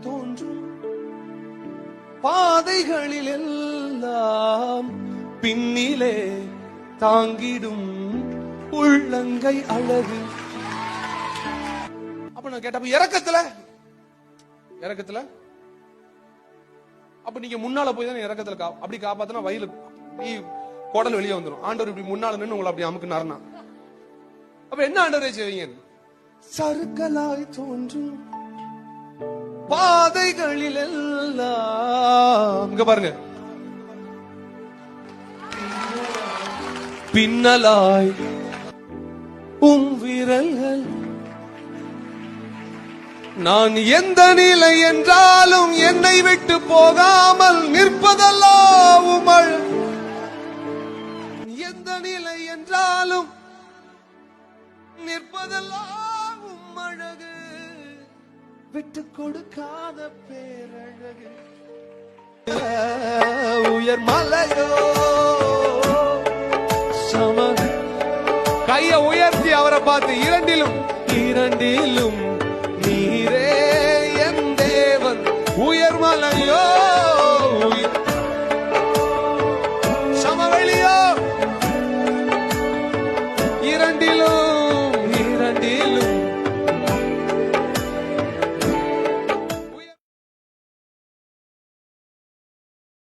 தோன்றும் பாதைகளில் எல்லாம் பின்னிலே தாங்கிடும் உள்ளங்கை அழகு. அப்ப நான் கேட்டப்ப இறக்கத்துல அப்ப நீங்க முன்னால போய் தான் இறக்கத்துல அப்படி காப்பாத்தினா வயலு குடல் வெளியே வந்துடும். ஆண்டவர் இப்படி முன்னால நின்று உங்களை அப்படி அமுக்குனாருன்னா அப்ப என்ன ஆண்டவரே செய்வீங்க? சறுக்கலாய் தோன்றும் பாதைகளில் எல்லாம் இங்க பாருங்க, பின்னலாய் விரல்கள். நான் எந்த நிலை என்றாலும் என்னை விட்டு போகாமல் நிற்பதெல்லாம் உம்மல். எந்த நிலை என்றாலும் நிற்பதெல்லாம் உம்மழகு, விட்டு கொடுக்காத பேரழகு. உயர் மலையோ கையை உயர்த்தி அவரை பார்த்து இரண்டிலும் நீரே என் தேவன். உயர் மலையோ